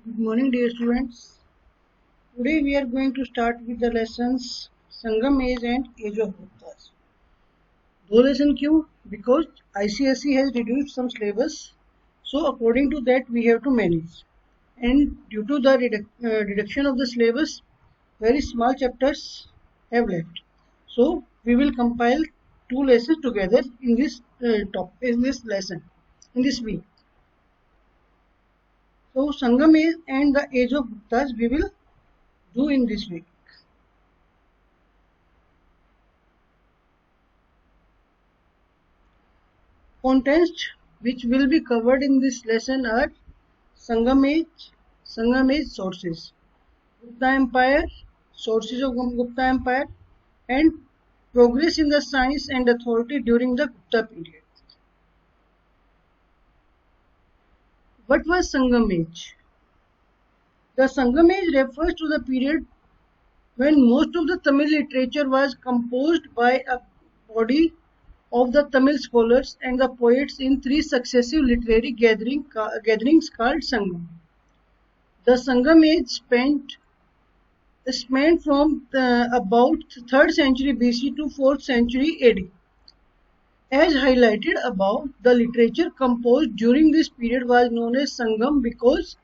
Good morning, dear students. Today we are going to start with the lessons Sangam Age and Age of Guptas. दो lesson क्यों? Because ICSE has reduced some syllabus, so according to that we have to manage. And due to the reduction of the syllabus, very small chapters have left. So we will compile two lessons together in this lesson in this week. So Sangam Age and the Age of Guptas we will do in this week. Contents which will be covered in this lesson are Sangam Age sources, Gupta Empire, sources of Gupta Empire, and progress in the science and authority during the Gupta period. What was Sangam Age? The Sangam Age refers to the period when most of the Tamil literature was composed by a body of the Tamil scholars and the poets in three successive literary gatherings called Sangam. The Sangam age spanned from about 3rd century BC to 4th century AD. As highlighted above, the literature composed during this period was known as Sangam because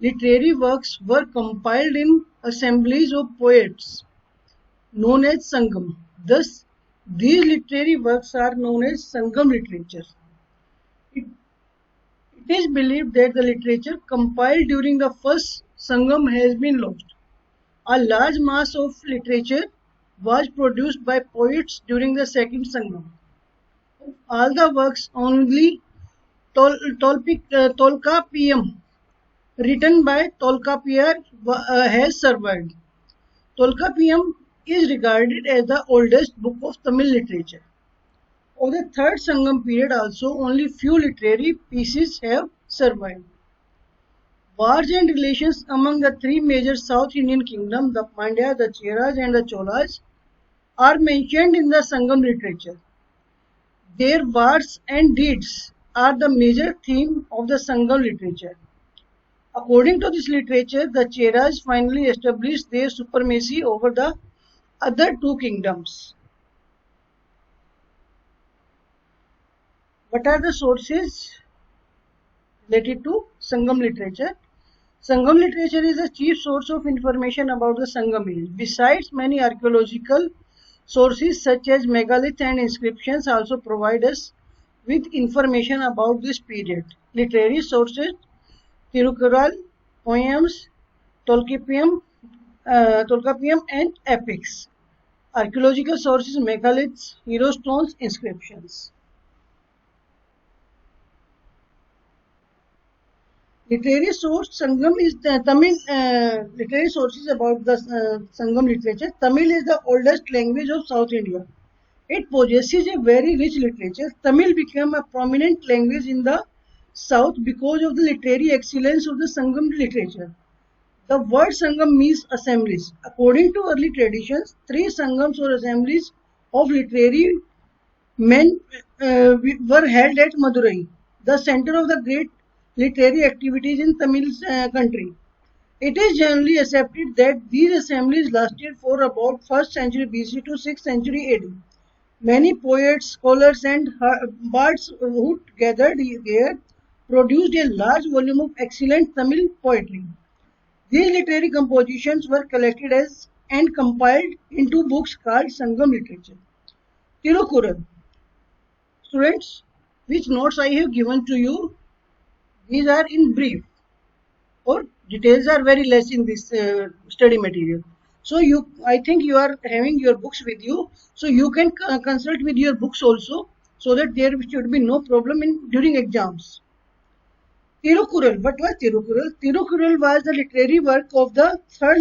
literary works were compiled in assemblies of poets known as Sangam. Thus, these literary works are known as Sangam literature. It is believed that the literature compiled during the first Sangam has been lost. A large mass of literature was produced by poets during the second Sangam. All the works only Tolkappiyam written by Tolkappiyar has survived. Tolkappiyam is regarded as the oldest book of Tamil literature. Of the third Sangam period also, only few literary pieces have survived. Wars and relations among the three major South Indian kingdoms, the Pandya, the Cheras and the Cholas, are mentioned in the Sangam literature. Their wars and deeds are the major theme of the Sangam literature. According to this literature, the Cheras finally established their supremacy over the other two kingdoms. What are the sources related to Sangam literature? Sangam literature is the chief source of information about the Sangam age. Besides, many archaeological sources such as megalith and inscriptions also provide us with information about this period. Literary sources, Tirukural, poems, Tolkappiyam and epics. Archaeological sources, megaliths, hero stones, inscriptions. Literary source Sangam is the Tamil. Literary sources about the Sangam literature. Tamil is the oldest language of South India. It possesses a very rich literature. Tamil became a prominent language in the South because of the literary excellence of the Sangam literature. The word Sangam means assemblies. According to early traditions, three Sangams or assemblies of literary men were held at Madurai, the center of the great literary activities in Tamil country. It is generally accepted that these assemblies lasted for about 1st century BC to 6th century AD. Many poets, scholars and bards who gathered there produced a large volume of excellent Tamil poetry. These literary compositions were collected as and compiled into books called Sangam literature. Tirukural. Students, which notes I have given to you, these are in brief or details are very less in this study material. So I think you are having your books with you, so you can consult with your books also, so that there should be no problem during exams. Tirukural. What was Tirukural? Tirukural was the literary work of the third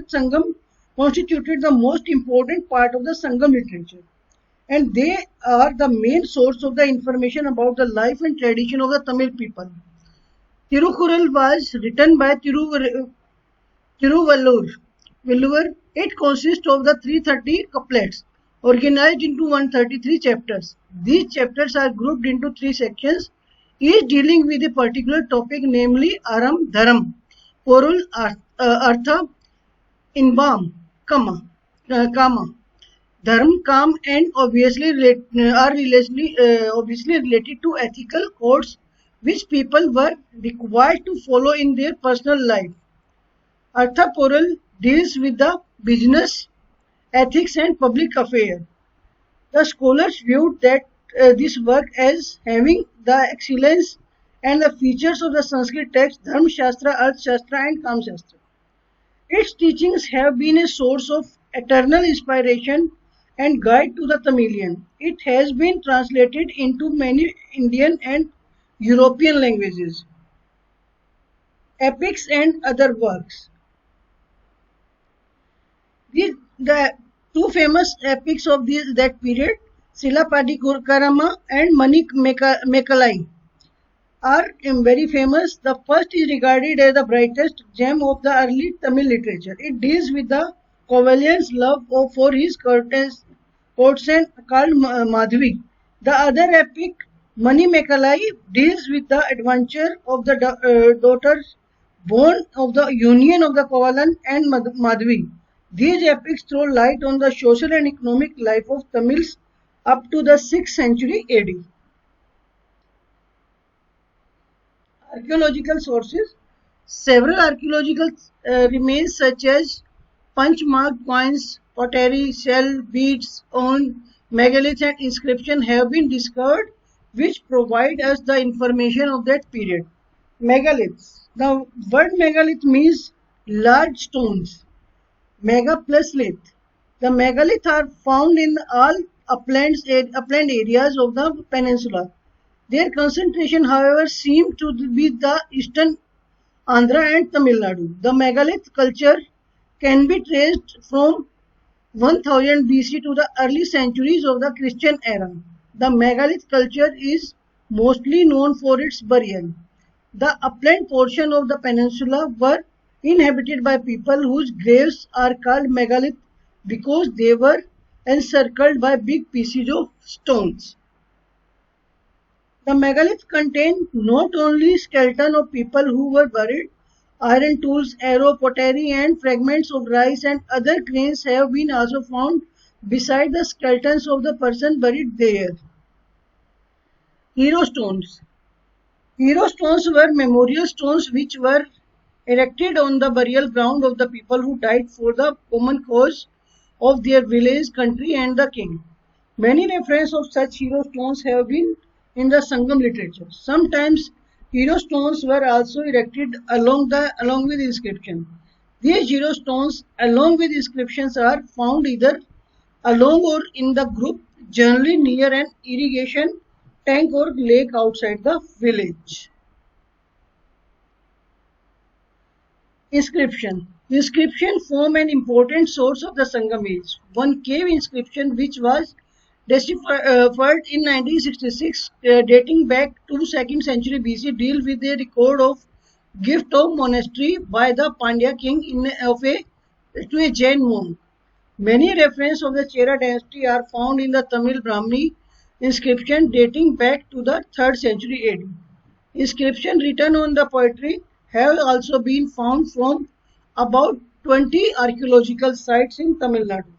Sangam, constituted the most important part of the Sangam literature. And they are the main source of the information about the life and tradition of the Tamil people. Tirukural was written by Tiruvallur. It consists of the 330 couplets, organized into 133 chapters. These chapters are grouped into three sections, each dealing with a particular topic, namely Aram Dharam, Porul, Artha, Inbam, Kama. Dharma, calm, and obviously related to ethical codes which people were required to follow in their personal life. Arthapural deals with the business, ethics, and public affairs. The scholars viewed that this work as having the excellence and the features of the Sanskrit text Dharma Shastra, Arth Shastra, and Kam Shastra. Its teachings have been a source of eternal inspiration and guide to the Tamilian. It has been translated into many Indian and European languages. Epics and other works. The two famous epics of that period, Silappadikarama and Mekalai, are very famous. The first is regarded as the brightest gem of the early Tamil literature. It deals with the Kovalyan's love for his courtesan called Madhvi. The other epic, Manimekalai, deals with the adventure of the daughters born of the union of the Kovalan and Madhvi. These epics throw light on the social and economic life of Tamils up to the 6th century AD. Archaeological sources. Several archaeological remains such as punch-marked coins, pottery, shell, beads, urn, megaliths and inscription have been discovered which provide us the information of that period. Megaliths. The word megalith means large stones. Mega plus lith. The megaliths are found in all upland areas of the peninsula. Their concentration, however, seemed to be the eastern Andhra and Tamil Nadu. The megalith culture can be traced from 1000 BC to the early centuries of the Christian era. The megalith culture is mostly known for its burial. The upland portion of the peninsula were inhabited by people whose graves are called megalith because they were encircled by big pieces of stones. The megalith contained not only skeleton of people who were buried, iron tools, arrow, pottery and fragments of rice and other grains have been also found beside the skeletons of the person buried there. Hero stones. Hero stones were memorial stones which were erected on the burial ground of the people who died for the common cause of their village, country and the king. Many references of such hero stones have been in the Sangam literature. Sometimes hero stones were also erected along with inscription. These hero stones along with inscriptions are found either along or in the group, generally near an irrigation tank or lake outside the village. Inscription. Inscription form an important source of the Sangam age. One cave inscription which was deciphered in 1966 dating back to 2nd century BC deal with a record of gift of monastery by the Pandya king to a Jain monk. Many references of the Chera dynasty are found in the Tamil Brahmi inscription dating back to the 3rd century AD. Inscription written on the poetry have also been found from about 20 archaeological sites in Tamil Nadu.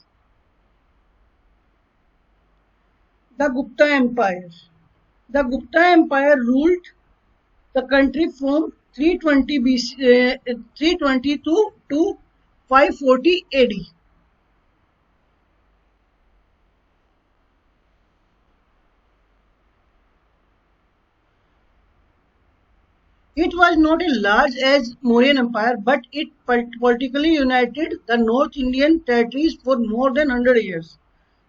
The Gupta Empire. The Gupta Empire ruled the country from 322 to 540 AD. It was not as large as Mauryan Empire, but it politically united the North Indian territories for more than 100 years.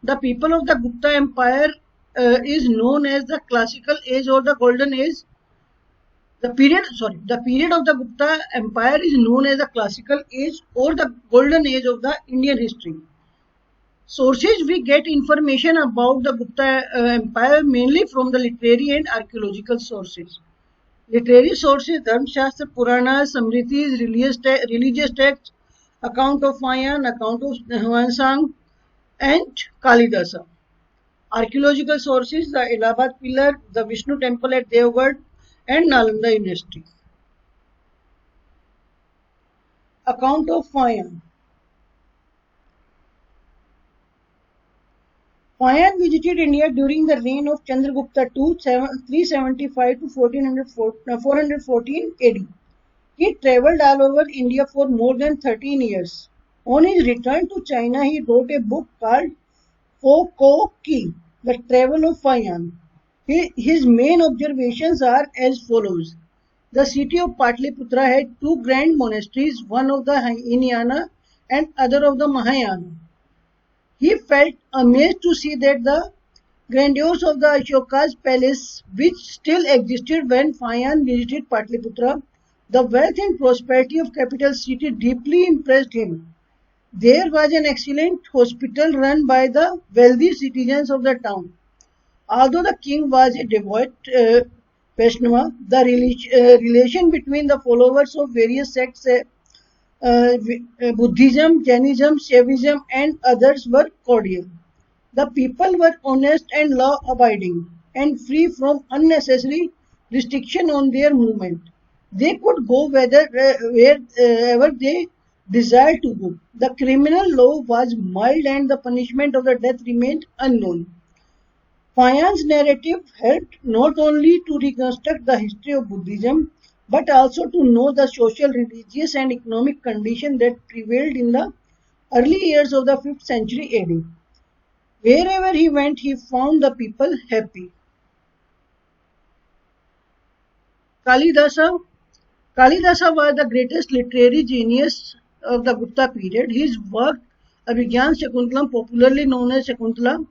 The people of the Gupta Empire is known as the Classical Age or the Golden Age. The period of the Gupta Empire is known as the Classical Age or the Golden Age of the Indian history. Sources we get information about the Gupta Empire mainly from the literary and archaeological sources. Literary sources, Dharma Shastra, Puranas, Samritis, religious texts, account of Mayan, account of Huansang and Kalidasa. Archaeological sources, the Allahabad Pillar, the Vishnu Temple at Devgad and Nalanda University. Account of Fayan. Fayan visited India during the reign of Chandragupta II, 375 to 414 AD. He travelled all over India for more than 13 years. On his return to China, he wrote a book called Fo Ko Ki, The Travel of Fayan. His main observations are as follows. The city of Patliputra had two grand monasteries, one of the Hinayana and other of the Mahayana. He felt amazed to see that the grandeur of the Ashoka's palace, which still existed when Fayan visited Patliputra, the wealth and prosperity of capital city deeply impressed him. There was an excellent hospital run by the wealthy citizens of the town. Although the king was a devout Vaishnava, the relation between the followers of various sects, Buddhism, Jainism, Shaivism, and others were cordial. The people were honest and law-abiding and free from unnecessary restriction on their movement. They could go wherever they desired to go. The criminal law was mild and the punishment of the death remained unknown. Fayan's narrative helped not only to reconstruct the history of Buddhism but also to know the social, religious, and economic conditions that prevailed in the early years of the 5th century AD. Wherever he went, he found the people happy. Kalidasa Kalidasa was the greatest literary genius of the Gupta period. His work, Abhigyan Shakuntalam, popularly known as Shakuntala,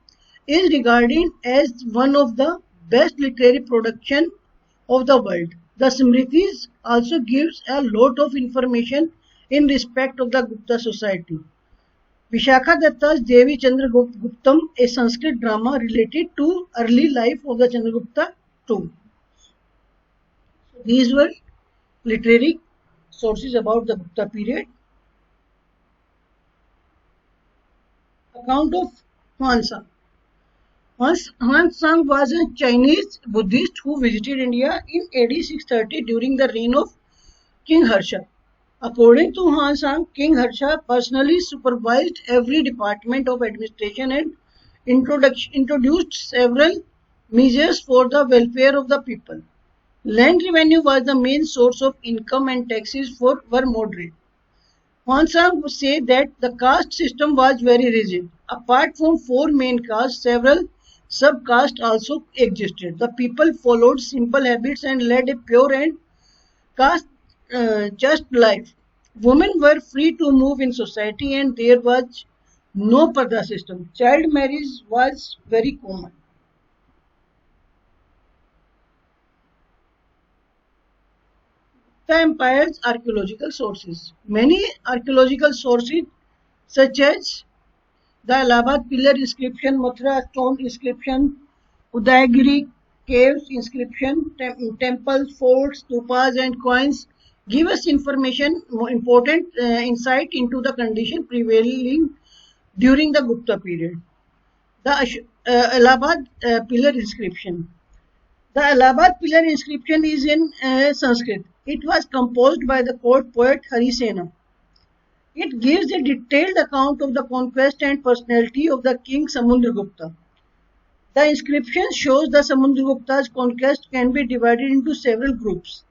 is regarded as one of the best literary productions of the world. The Smritis also gives a lot of information in respect of the Gupta society. Vishakha Datta's Devi Chandraguptam, a Sanskrit drama related to early life of the Chandragupta too. These were literary sources about the Gupta period. Account of Huansang. Huansang was a Chinese Buddhist who visited India in AD 630 during the reign of King Harsha. According to Huansang, King Harsha personally supervised every department of administration and introduced several measures for the welfare of the people. Land revenue was the main source of income and taxes were moderate. Huansang said that the caste system was very rigid. Apart from four main castes, several sub-castes also existed. The people followed simple habits and led a pure and just life. Women were free to move in society and there was no parda system. Child marriage was very common. The empire's archaeological sources. Many archaeological sources such as the Allahabad pillar inscription, Mathura stone inscription, Udayagiri caves inscription, temples, forts, stupas and coins give us important insight into the condition prevailing during the Gupta period. The Allahabad pillar inscription. The Allahabad pillar inscription is in Sanskrit. It was composed by the court poet Harisena. It gives a detailed account of the conquest and personality of the king Samundragupta. The inscription shows the Samundragupta's conquest can be divided into several groups.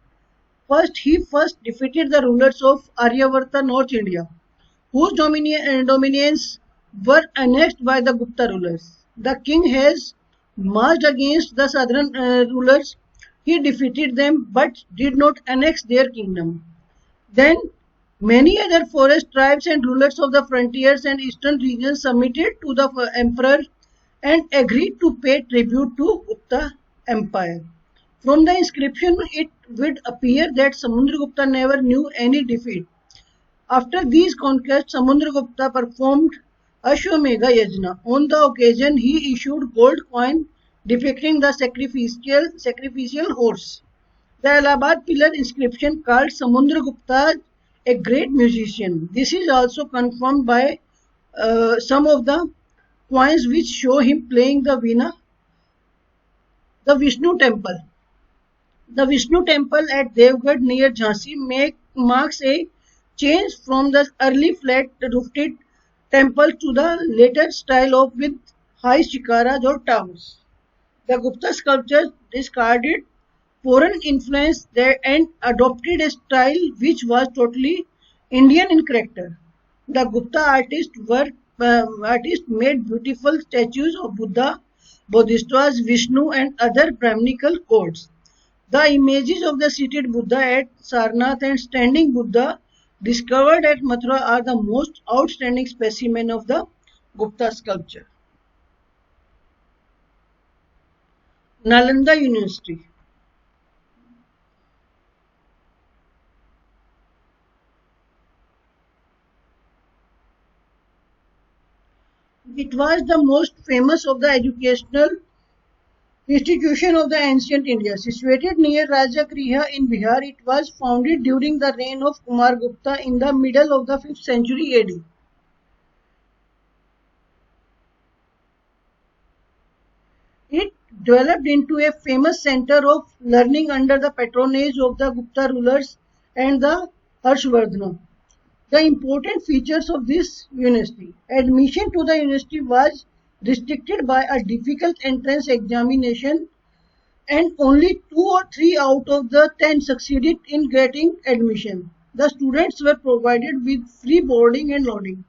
He first defeated the rulers of Aryavarta, North India, whose dominions were annexed by the Gupta rulers. The king has marched against the southern rulers. He defeated them but did not annex their kingdom. Then many other forest tribes and rulers of the frontiers and eastern regions submitted to the emperor and agreed to pay tribute to Gupta Empire. From the inscription, it would appear that Samundragupta never knew any defeat. After these conquests, Samundragupta performed Ashwamedha Yajna. On the occasion, he issued gold coin depicting the sacrificial horse. The Allahabad pillar inscription called Samundragupta a great musician. This is also confirmed by some of the coins which show him playing the veena. The Vishnu temple. The Vishnu temple at Devgarh near Jhansi marks a changed from the early flat-roofed temple to the later style of with high shikaras or towers. The Gupta sculptures discarded foreign influence there and adopted a style which was totally Indian in character. The Gupta artists made beautiful statues of Buddha, Bodhisattvas, Vishnu, and other Brahminical gods. The images of the seated Buddha at Sarnath and standing Buddha discovered at Mathura are the most outstanding specimen of the Gupta sculpture. Nalanda University. It was the most famous of the educational institution of the ancient India. Situated near Rajagriha in Bihar, it was founded during the reign of Kumargupta in the middle of the 5th century AD. It developed into a famous center of learning under the patronage of the Gupta rulers and the Harshvardhana. The important features of this university. Admission to the university was restricted by a difficult entrance examination and only 2 or 3 out of the 10 succeeded in getting admission. The students were provided with free boarding and lodging.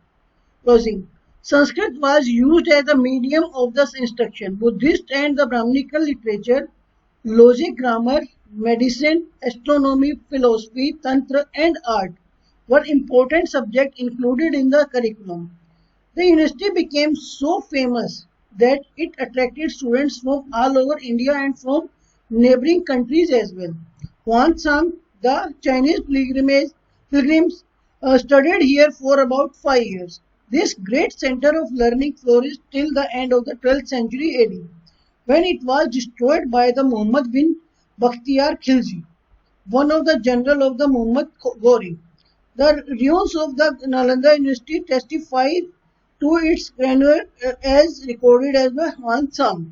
Sanskrit was used as the medium of the instruction. Buddhist and the Brahminical literature, logic, grammar, medicine, astronomy, philosophy, tantra, and art were important subjects included in the curriculum. The university became so famous that it attracted students from all over India and from neighboring countries as well. Huansang, the Chinese pilgrims studied here for about 5 years. This great center of learning flourished till the end of the 12th century AD, when it was destroyed by the Muhammad bin Bakhtiar Khilji, one of the general of the Muhammad Ghori. The ruins of the Nalanda University testify to its grandeur as recorded as by Huansang.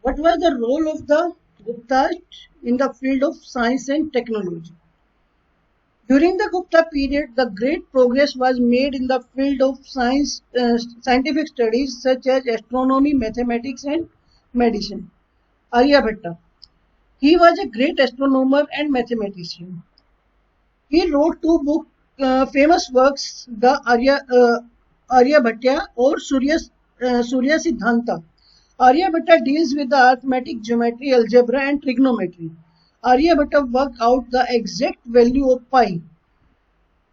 What was the role of the Guptas in the field of science and technology? During the Gupta period, the great progress was made in the field of scientific studies such as astronomy, mathematics, and medicine. Aryabhatta. He was a great astronomer and mathematician. He wrote famous works, the Aryabhatta or Surya Siddhanta. Aryabhatta deals with the arithmetic, geometry, algebra, and trigonometry. Aryabhatta worked out the exact value of pi,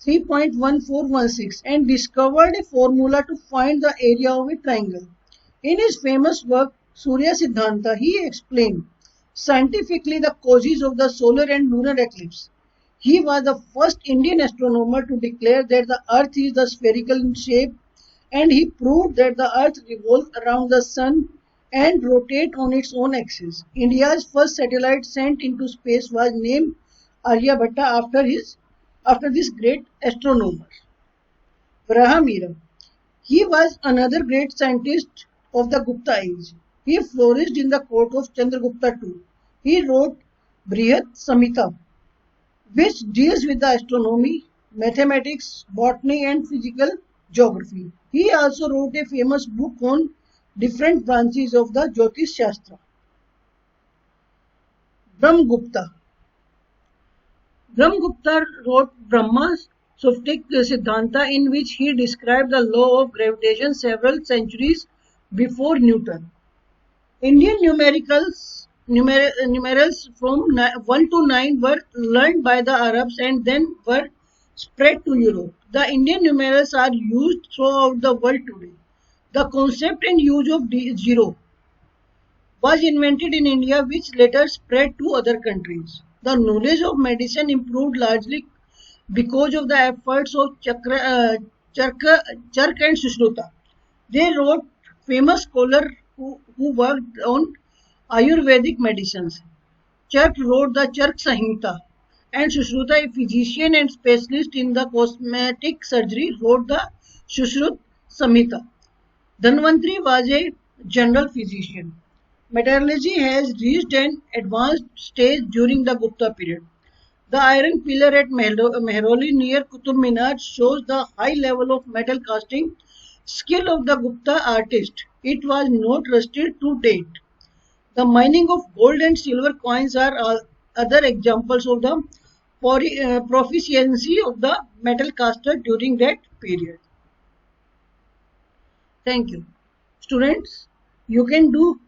3.1416, and discovered a formula to find the area of a triangle. In his famous work, Surya Siddhanta, he explained scientifically the causes of the solar and lunar eclipse. He was the first Indian astronomer to declare that the earth is the spherical in shape, and he proved that the earth revolves around the sun and rotates on its own axis. India's first satellite sent into space was named Aryabhatta after this great astronomer. Brahamira. He was another great scientist of the Gupta age. He flourished in the court of Chandragupta II. He wrote Brihat Samhita, which deals with the astronomy, mathematics, botany, and physical geography. He also wrote a famous book on different branches of the Jyotish Shastra. Brahmagupta. Brahmagupta wrote Brahma Suftic Siddhanta, in which he described the law of gravitation several centuries before Newton. Indian numerals from 1 to 9 were learned by the Arabs and then were spread to Europe. The Indian numerals are used throughout the world today. The concept and use of zero was invented in India, which later spread to other countries. The knowledge of medicine improved largely because of the efforts of Chark and Sushruta. They wrote famous scholars who worked on Ayurvedic medicines. Chark wrote the Chark Samhita, and Sushruta, a physician and specialist in the cosmetic surgery, wrote the Sushrut Samhita. Dhanvantri was a general physician. Metallurgy has reached an advanced stage during the Gupta period. The iron pillar at Mehroli near Qutub Minar shows the high level of metal casting skill of the Gupta artist. It was not rusted to date. The mining of gold and silver coins are other examples of the proficiency of the metal caster during that period. Thank you. Students, you can do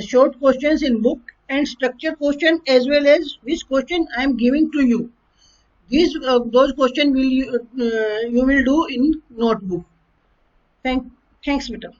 short questions in book and structure question as well as which question I am giving to you. Those questions you will do in notebook. Thanks, Mita.